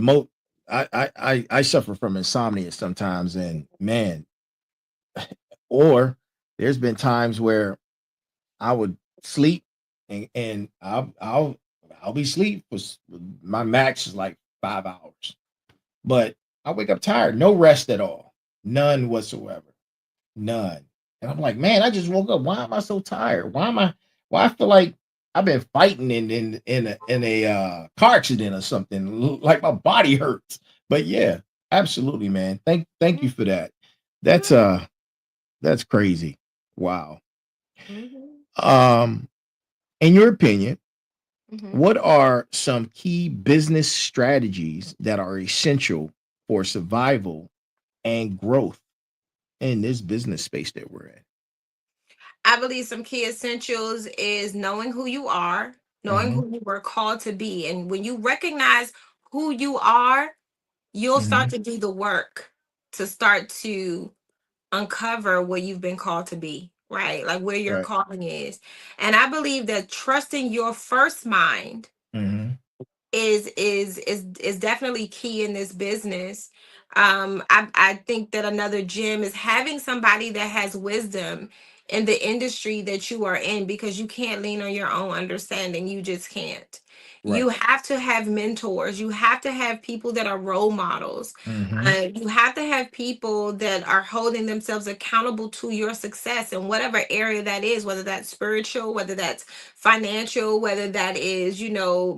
I suffer from insomnia sometimes, and man, or there's been times where I would sleep and I'll be asleep for my max is like 5 hours, but I wake up tired, no rest at all, none whatsoever, none. And I'm like, man, I just woke up. Why am I so tired? Why I feel like I've been fighting in a car accident or something, like my body hurts. But yeah, absolutely, man. Thank you for that. That's Mhm, that's crazy. Wow. mhm, Um, in your opinion, mhm. what are some key business strategies that are essential for survival and growth in this business space that we're in? I believe some key essentials is knowing who you are, knowing Hmm. who you were called to be. And when you recognize who you are, you'll start Hmm. to do the work to start to uncover what you've been called to be, right? Like where your Right. calling is. And I believe that trusting your first mind Hmm. is definitely key in this business. I think that another gem is having somebody that has wisdom in the industry that you are in, because you can't lean on your own understanding. You just can't. Right. You have to have mentors. You have to have people that are role models. Mm-hmm. You have to have people that are holding themselves accountable to your success in whatever area that is, whether that's spiritual, whether that's financial, whether that is,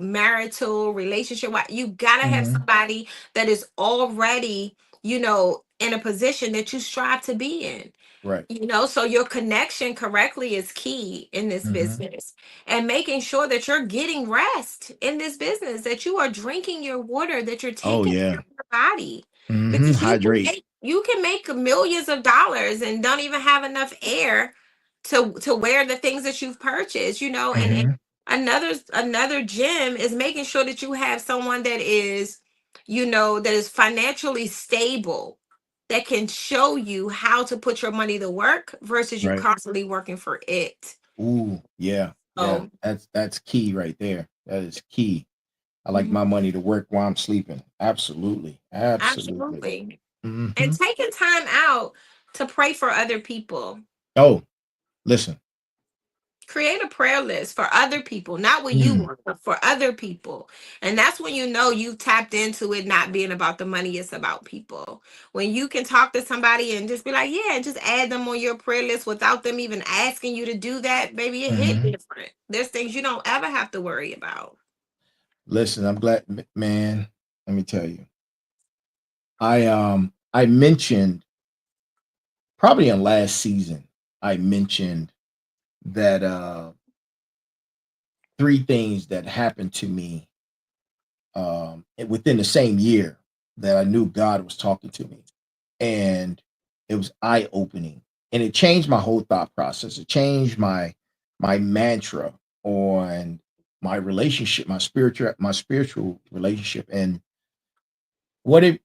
marital, relationship. You got to have Mm-hmm. somebody that is already, in a position that you strive to be in. Right. So your connection correctly is key in this Mm-hmm. business, and making sure that you're getting rest in this business, that you are drinking your water, that you're Oh taking care yeah. of your body, Mm-hmm. because Hydrate. you can make millions of dollars and don't even have enough air to wear the things that you've purchased, and Mm-hmm. another gem is making sure that you have someone that is, that is financially stable, that can show you how to put your money to work versus you Right. constantly working for it. Ooh, yeah, yeah. So, That's key right there. That is key. I like mhm, my money to work while I'm sleeping. Absolutely. Absolutely. absolutely. Mm-hmm. And taking time out to pray for other people. Oh, listen. Create a prayer list for other people, not what you Mm. want, but for other people. And that's when you've tapped into it not being about the money, it's about people. When you can talk to somebody and just be like, yeah, and just add them on your prayer list without them even asking you to do that, baby, it hit Mm-hmm. different. There's things you don't ever have to worry about. Listen, I'm glad, man. Let me tell you. I mentioned probably in last season. I mentioned that three things that happened to me within the same year that I knew God was talking to me, and it was eye opening, and it changed my whole thought process. It changed my mantra on my relationship, my spiritual relationship, and what it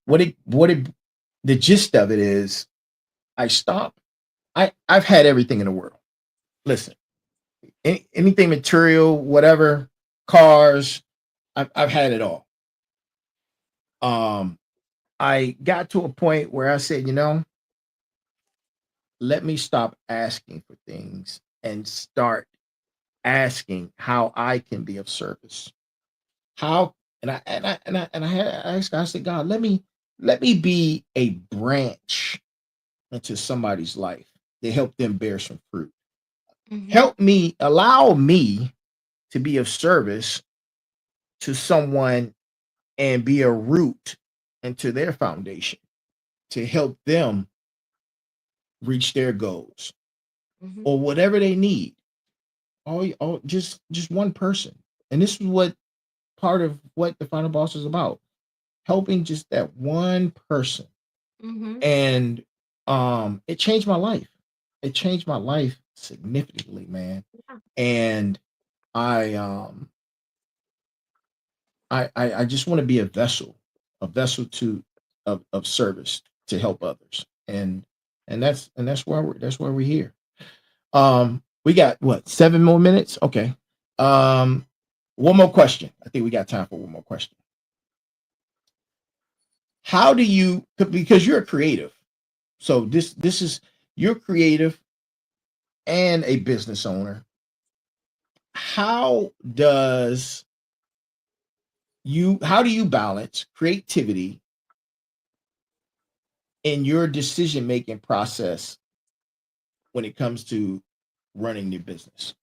the gist of it is I stopped. I've had everything in the world. Listen, anything material, whatever, cars, I've had it all. Um, I got to a point where I said, let me stop asking for things and start asking how I can be of service. How I asked God, I said, God, let me be a branch into somebody's life to help them bear some fruit. Hmm. Help me, allow me to be of service to someone and be a root into their foundation to help them reach their goals Hmm. or whatever they need. All just one person. And this is what part of what the final boss is about. Helping just that one person. Hmm. And it changed my life. It changed my life significantly, man. And I I just want to be a vessel to of service to help others. And that's why we're here. We got what, 7 more minutes? Okay. Um, one more question. I think we got time for one more question. How do you, because you're a creative, so this is, you're creative and a business owner. How does how do you balance creativity in your decision making process when it comes to running your business?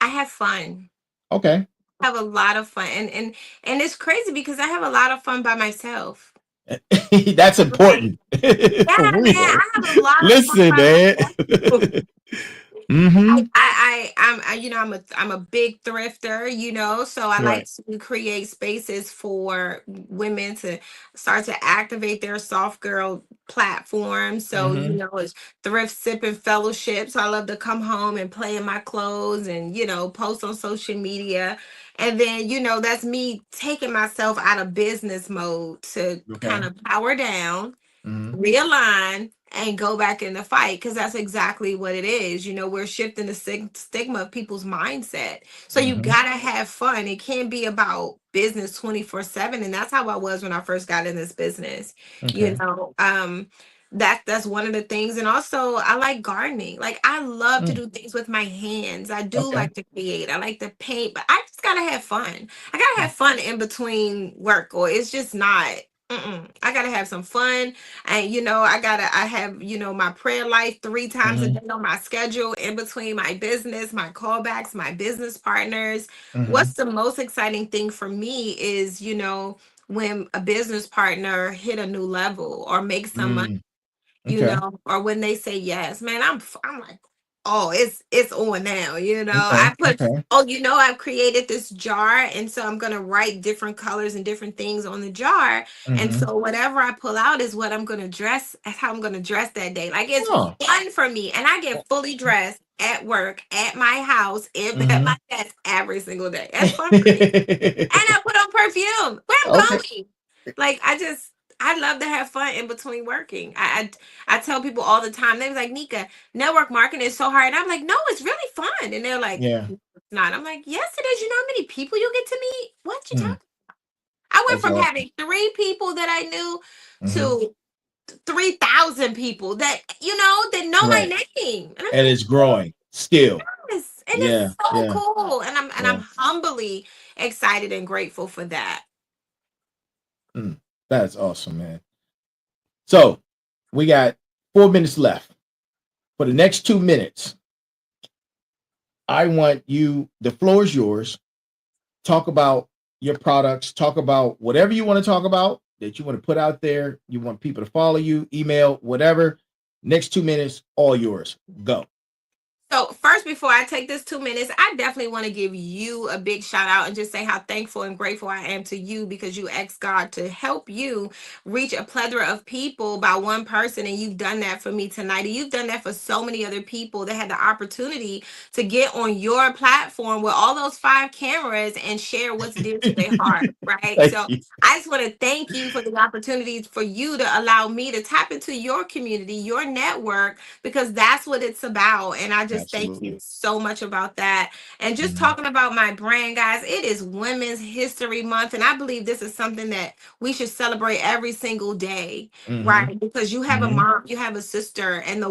I have fun. Okay. Have a lot of fun. And it's crazy because I have a lot of fun by myself. That's Like, important. yeah, For man, real. I have a lot of fun Listen, by man. myself. Mm-hmm. I'm a big thrifter, so I like Right. to create spaces for women to start to activate their soft girl platform. So, Mm-hmm. it's thrift sipping fellowship. So I love to come home and play in my clothes and, post on social media. And then, that's me taking myself out of business mode to kind Okay. of power down, Mm-hmm. realign, and go back in the fight, because that's exactly what it is. We're shifting the stigma of people's mindset. So you Mm-hmm. gotta have fun. It can't be about business 24/7. And that's how I was when I first got in this business. you Okay. know um that's one of the things. And also I like gardening. Like I love to Mm, do things with my hands. I do okay. like to create. I like to paint, but I just gotta have fun. I gotta have fun in between work, or it's just not. I gotta have some fun, and I have my prayer life 3 times a Mm-hmm. day on my schedule in between my business, my callbacks, my business partners. Mm-hmm. What's the most exciting thing for me is when a business partner hit a new level or make some money, Mm, okay. or when they say yes, man, I'm like, oh, it's on now. I Okay. put, Okay. oh, I've created this jar, and so I'm gonna write different colors and different things on the jar, and Mm-hmm. so whatever I pull out is what I'm gonna dress. That's how I'm gonna dress that day. Like it's Oh. fun for me, and I get fully dressed at work, at my house, at Mm-hmm. my desk every single day. That's fun for me. And I put on perfume. Where I'm Okay. going. Like I love to have fun in between working. I tell people all the time, they're like, Nika, network marketing is so hard. And I'm like, no, it's really fun. And they're like, Yeah. "No, it's not." I'm like, yes, it is. You know how many people you get to meet? What you Mm, talking? I went that's from awesome. having 3 people that I knew Mm-hmm. to 3,000 people that know my Right. name. And I'm And like, it's growing still. yes. And Yeah. it's so Yeah. cool. And I'm Yeah. humbly excited and grateful for that. Mm, that's awesome, man. So we got 4 minutes left. For the next 2 minutes, I want you, the floor is yours. Talk about your products, talk about whatever you want to talk about that you want to put out there. You want people to follow you, email, whatever. Next 2 minutes, all yours. Go. So first, before I take this 2 minutes, I definitely want to give you a big shout out and just say how thankful and grateful I am to you, because you asked God to help you reach a plethora of people by one person, and you've done that for me tonight. And you've done that for so many other people that had the opportunity to get on your platform with all those 5 cameras and share what's dear to their heart, right? Thank So you. I just want to thank you for the opportunities for you to allow me to tap into your community, your network, because that's what it's about. And I just thank you Absolutely. so much about that. And just Mhm. talking about my brand, guys, it is Women's History Month. And I believe this is something that we should celebrate every single day, Mhm. right? Because you have a Mhm. mom, you have a sister, and the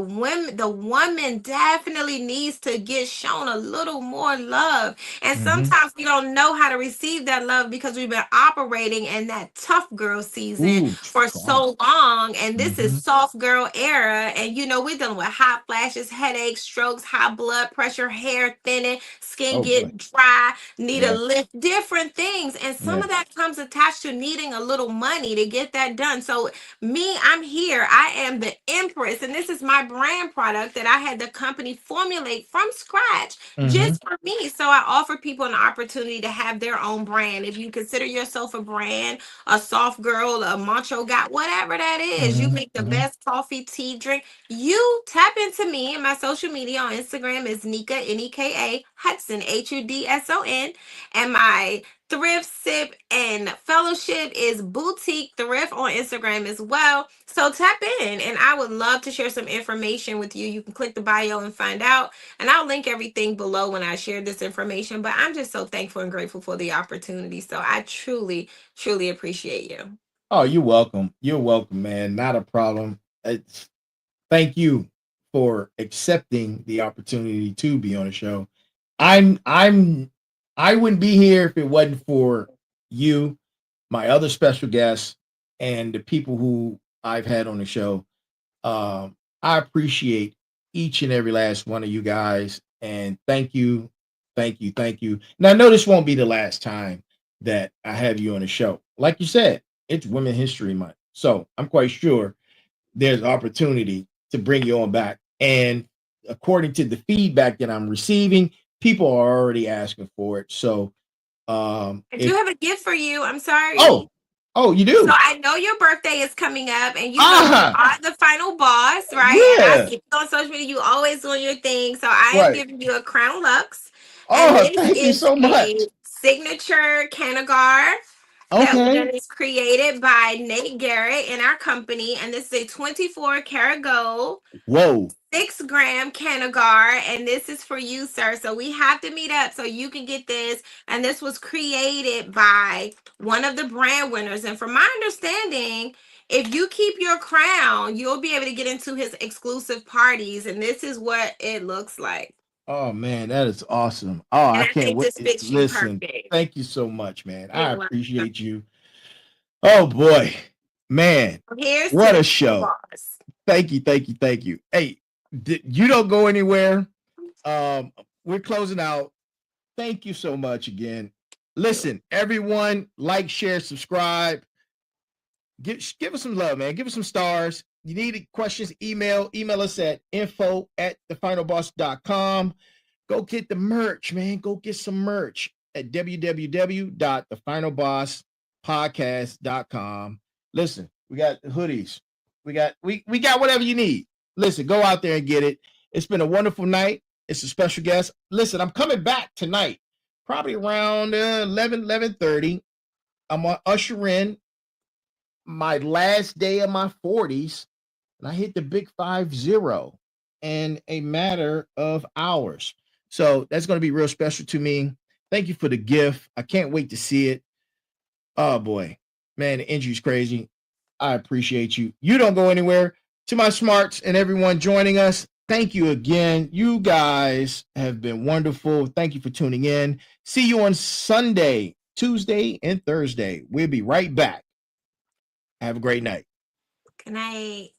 woman definitely needs to get shown a little more love. And Mhm. sometimes we don't know how to receive that love because we've been operating in that tough girl season Ooh, for trauma. so long, and this is Mhm. soft girl era. And we're dealing with hot flashes, headaches, strokes, high blood pressure, hair thinning, skin Oh boy. get dry, need a Yeah. lift, different things. And some Yeah. of that comes attached to needing a little money to get that done. So me, I'm here. I am the Empress, and this is my brand product that I had the company formulate from scratch Mhm. just for me. So I offer people an opportunity to have their own brand. If you consider yourself a brand, a soft girl, a macho guy, whatever that is, you Mhm. make the Mhm. best coffee, tea, drink. You tap into me, and my social media on Instagram is Nika, Neka Hudson, Hudson, and my thrift sip and fellowship is boutique thrift on Instagram as well. So tap in, and I would love to share some information with you. You can click the bio and find out, and I'll link everything below when I share this information. But I'm just so thankful and grateful for the opportunity. So I truly, truly appreciate you. Oh, you're welcome. You're welcome, man. Not a problem. It's thank you for accepting the opportunity to be on the show. I'm I wouldn't be here if it wasn't for you, my other special guests, and the people who I've had on the show. I appreciate each and every last one of you guys, and thank you, thank you, thank you. Now, I know this won't be the last time that I have you on the show. Like you said, it's Women History Month, so I'm quite sure there's opportunity to bring you on back. And according to the feedback that I'm receiving, people are already asking for it. So, I do if have a gift for you. I'm oh, sorry. oh, you So do, I know your birthday is coming up, and you ah, are the final boss, right? And I yeah, see you on social media. You always doing your thing. So I am right. giving you a Crown Lux, and Oh, this thank you is so a much. signature Canagar Okay. that is created by Nate Garrett in our company, and this is a 24 karat gold. Whoa. 6 gram Canagar, and this is for you, sir. So we have to meet up so you can get this. And this was created by one of the brand winners. And from my understanding, if you keep your crown, you'll be able to get into his exclusive parties, and this is what it looks like. Oh man, that is awesome. Oh, And I I can't think wait. this fits you Listen, perfect. thank you so much, man. I You're welcome. appreciate you. Oh boy, man, Here's what to a the show. boss. Thank you, thank you, thank you. Hey, you don't go anywhere. We're closing out. Thank you so much again. Listen, everyone, like, share, subscribe. Give us some love, man. Give us some stars. You need questions, email us at info@thefinalboss.com. Go get the merch, man. Go get some merch at www.thefinalbosspodcast.com. Listen, we got hoodies. We got whatever you need. Listen, go out there and get it. It's been a wonderful night. It's a special guest. Listen, I'm coming back tonight, probably around 11:30. I'm gonna usher in my last day of my 40s, and I hit the big 50 in a matter of hours. So that's going to be real special to me. Thank you for the gift. I can't wait to see it. Oh boy, man, the injury's crazy. I appreciate you. You don't go anywhere. To my smarts and everyone joining us, thank you again. You guys have been wonderful. Thank you for tuning in. See you on Sunday, Tuesday, and Thursday. We'll be right back. Have a great night. Good night.